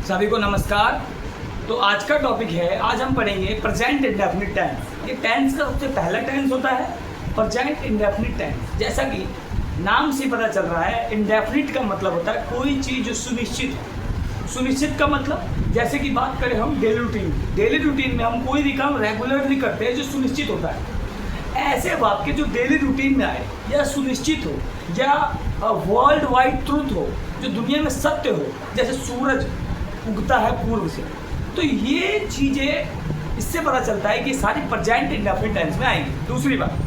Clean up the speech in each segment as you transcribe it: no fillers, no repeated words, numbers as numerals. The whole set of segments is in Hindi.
सभी को नमस्कार। तो आज का टॉपिक है, आज हम पढ़ेंगे प्रेजेंट इंडेफिनिट टेंस। ये टेंस का सबसे पहला टेंस होता है प्रेजेंट इंडेफिनिट टेंस। जैसा कि नाम से पता चल रहा है, इंडेफिनिट का मतलब होता है कोई चीज़ जो सुनिश्चित हो। सुनिश्चित का मतलब, जैसे कि बात करें हम डेली रूटीन में हम कोई भी काम रेगुलरली करते हैं जो सुनिश्चित होता है। ऐसे वाक्य जो डेली रूटीन में आए या सुनिश्चित हो या वर्ल्ड वाइड ट्रूथ हो, जो दुनिया में सत्य हो, जैसे सूरज उगता है पूर्व से, तो ये चीज़ें इससे पता चलता है कि सारी प्रेजेंट इंडेफिनिट टेंस में आएंगी। दूसरी बात,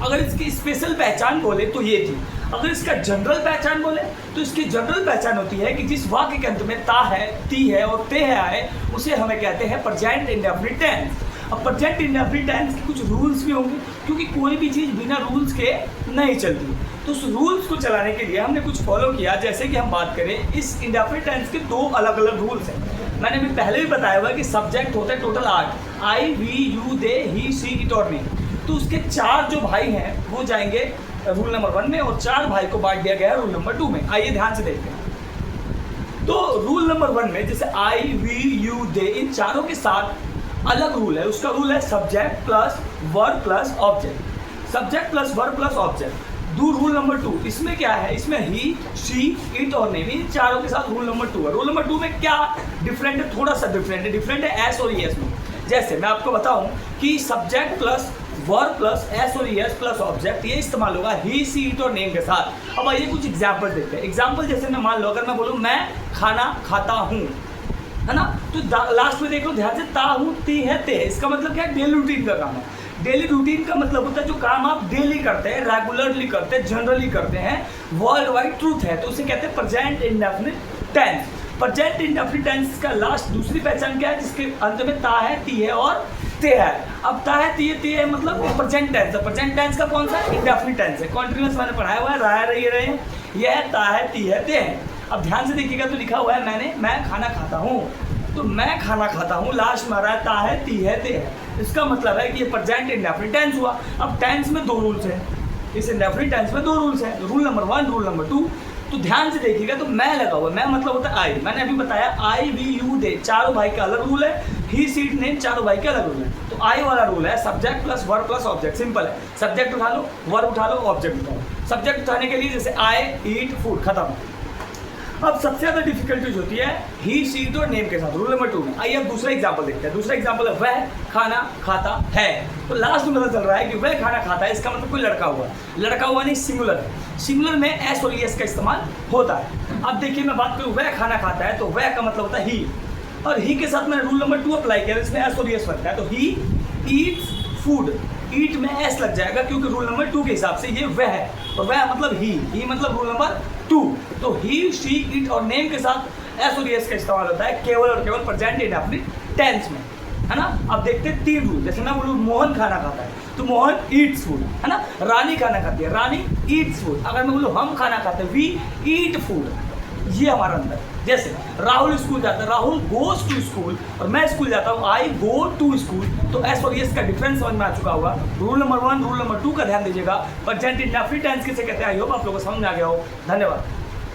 अगर इसकी स्पेशल पहचान बोले तो ये थी। अगर इसका जनरल पहचान बोले तो इसकी जनरल पहचान होती है कि जिस वाक्य के अंत में ता है, ती है और ते है आए, उसे हमें कहते हैं प्रेजेंट इंडेफिनिट टेंस। अब प्रेजेंट इंडेफिनिट टेंस के कुछ रूल्स भी होंगे, क्योंकि कोई भी चीज़ बिना रूल्स के नहीं चलती। तो उस रूल्स को चलाने के लिए हमने कुछ फॉलो किया। जैसे कि हम बात करें, इस इंडेफिनिट टेंस के दो अलग अलग रूल्स हैं। मैंने भी पहले भी बताया हुआ कि सब्जेक्ट होता है total 8, I, we, you, they, he, she, it और मी। तो उसके 4 जो भाई हैं वो जाएंगे रूल नंबर 1 में और 4 भाई को बांट दिया गया है रूल नंबर 2 में। आइए ध्यान से देखते हैं। तो रूल नंबर 1 में जैसे आई, वी, यू, दे, इन चारों के साथ अलग रूल है। उसका रूल है subject plus verb plus object. Subject plus verb plus object. Rule number 2, इसमें क्या है? इसमें ही, शी, इट और नेम, इन चारों के साथ रूल नंबर 2 है। रूल नंबर 2 में क्या डिफरेंट है? थोड़ा सा डिफरेंट है एस और एस में। जैसे मैं आपको बताऊं कि subject plus verb plus S और एस प्लस ऑब्जेक्ट, ये इस्तेमाल होगा ही, सी, इट और नेम के साथ। अब आइए कुछ एग्जाम्पल देखते हैं। एग्जाम्पल जैसे मैं मान लो, अगर मैं बोलूँ मैं खाना खाता हूँ, है ना, तो लास्ट में देख लो ध्यान से, ता, हूँ, ती है, ते। इसका मतलब क्या है? डेली रूटीन का काम है। डेली रूटीन का मतलब होता है जो काम आप डेली करते हैं, रेगुलरली करते हैं, जनरली करते हैं, वर्ल्ड वाइड ट्रूथ है, तो उसे कहते हैं present indefinite tense. Present indefinite tense का लास्ट दूसरी पहचान क्या है? जिसके अंत में ता है, ती है और ते है। अब ता है, ती है, ते है मतलब प्रेजेंट टेंस है। प्रेजेंट टेंस का कौन सा? इंडेफिनिट टेंस है। कॉन्टिन्यूअस मैंने पढ़ाया हुआ है, रहे हैं, यह है, ता है, ती है, ते है। अब ध्यान से देखिएगा तो लिखा हुआ है मैं खाना खाता हूँ। तो मैं खाना खाता हूँ, लास्ट में आ रहा है ता है, ती है, ते है। इसका मतलब है कि ये प्रेजेंट इंडेफिनिट टेंस हुआ। अब टेंस में 2 रूल्स हैं। इस इंडेफिनिट टेंस में 2 रूल्स हैं, रूल नंबर 1, रूल नंबर 2। तो ध्यान से देखिएगा तो मैं लगा हुआ, मैं मतलब होता है आई। मैंने अभी बताया आई, वी, यू, दे, चारों भाई का अलग रूल है। ही, सी, इट, नेम, चारों भाई के अलग रूल है। तो आई वाला रूल है subject plus verb plus object. Simple है, सब्जेक्ट उठा लो, वर्ब उठा लो, ऑब्जेक्ट उठा लो। सब्जेक्ट उठाने के लिए जैसे आई, ईट, फूड, खत्म। अब सबसे ज़्यादा डिफिकल्टीज होती है ही, सी, इट और नेम के साथ, रूल नंबर 2 में। आइए अब दूसरा एग्जांपल देखते हैं। दूसरा एग्जांपल है वह खाना खाता है। तो लास्ट में पता चल रहा है कि वह खाना खाता है, इसका मतलब कोई लड़का हुआ नहीं, सिंगुलर है। सिंगुलर में एस और एस का इस्तेमाल होता है। अब देखिए मैं बात करूँ, वह खाना खाता है, तो वह का मतलब होता है ही, और ही के साथ मैंने रूल नंबर 2 अप्लाई किया, इसमें एस और एस बनता है। तो ही ईट्स फूड, ईट में एस लग जाएगा क्योंकि रूल नंबर 2 के हिसाब से ये वह है, और वह मतलब ही मतलब रूल नंबर 2। तो ही, शी, इट और नेम के साथ एस और एस का इस्तेमाल होता है केवल और केवल प्रेजेंट इंडेफिनिट टेंस में, है ना। अब देखते हैं 3 रूल। जैसे मैं बोलूँ मोहन खाना खाता है, तो मोहन ईट्स फूड, है ना। रानी खाना खाती है, रानी ईट्स फूड। अगर मैं बोलूँ हम खाना खाते हैं, वी ईट फूड, ये हमारा अंदर। जैसे राहुल स्कूल जाता है, राहुल गोज टू स्कूल, और मैं स्कूल जाता हूँ, आई गो टू स्कूल। तो एस और एस का डिफरेंस समझ में आ चुका होगा। रूल नंबर 1, रूल नंबर 2 का ध्यान दीजिएगा। प्रेजेंट इंडेफिनिट टेंस किसे कहते हैं? आई होप आप लोगों को समझ में आ गया हो। धन्यवाद।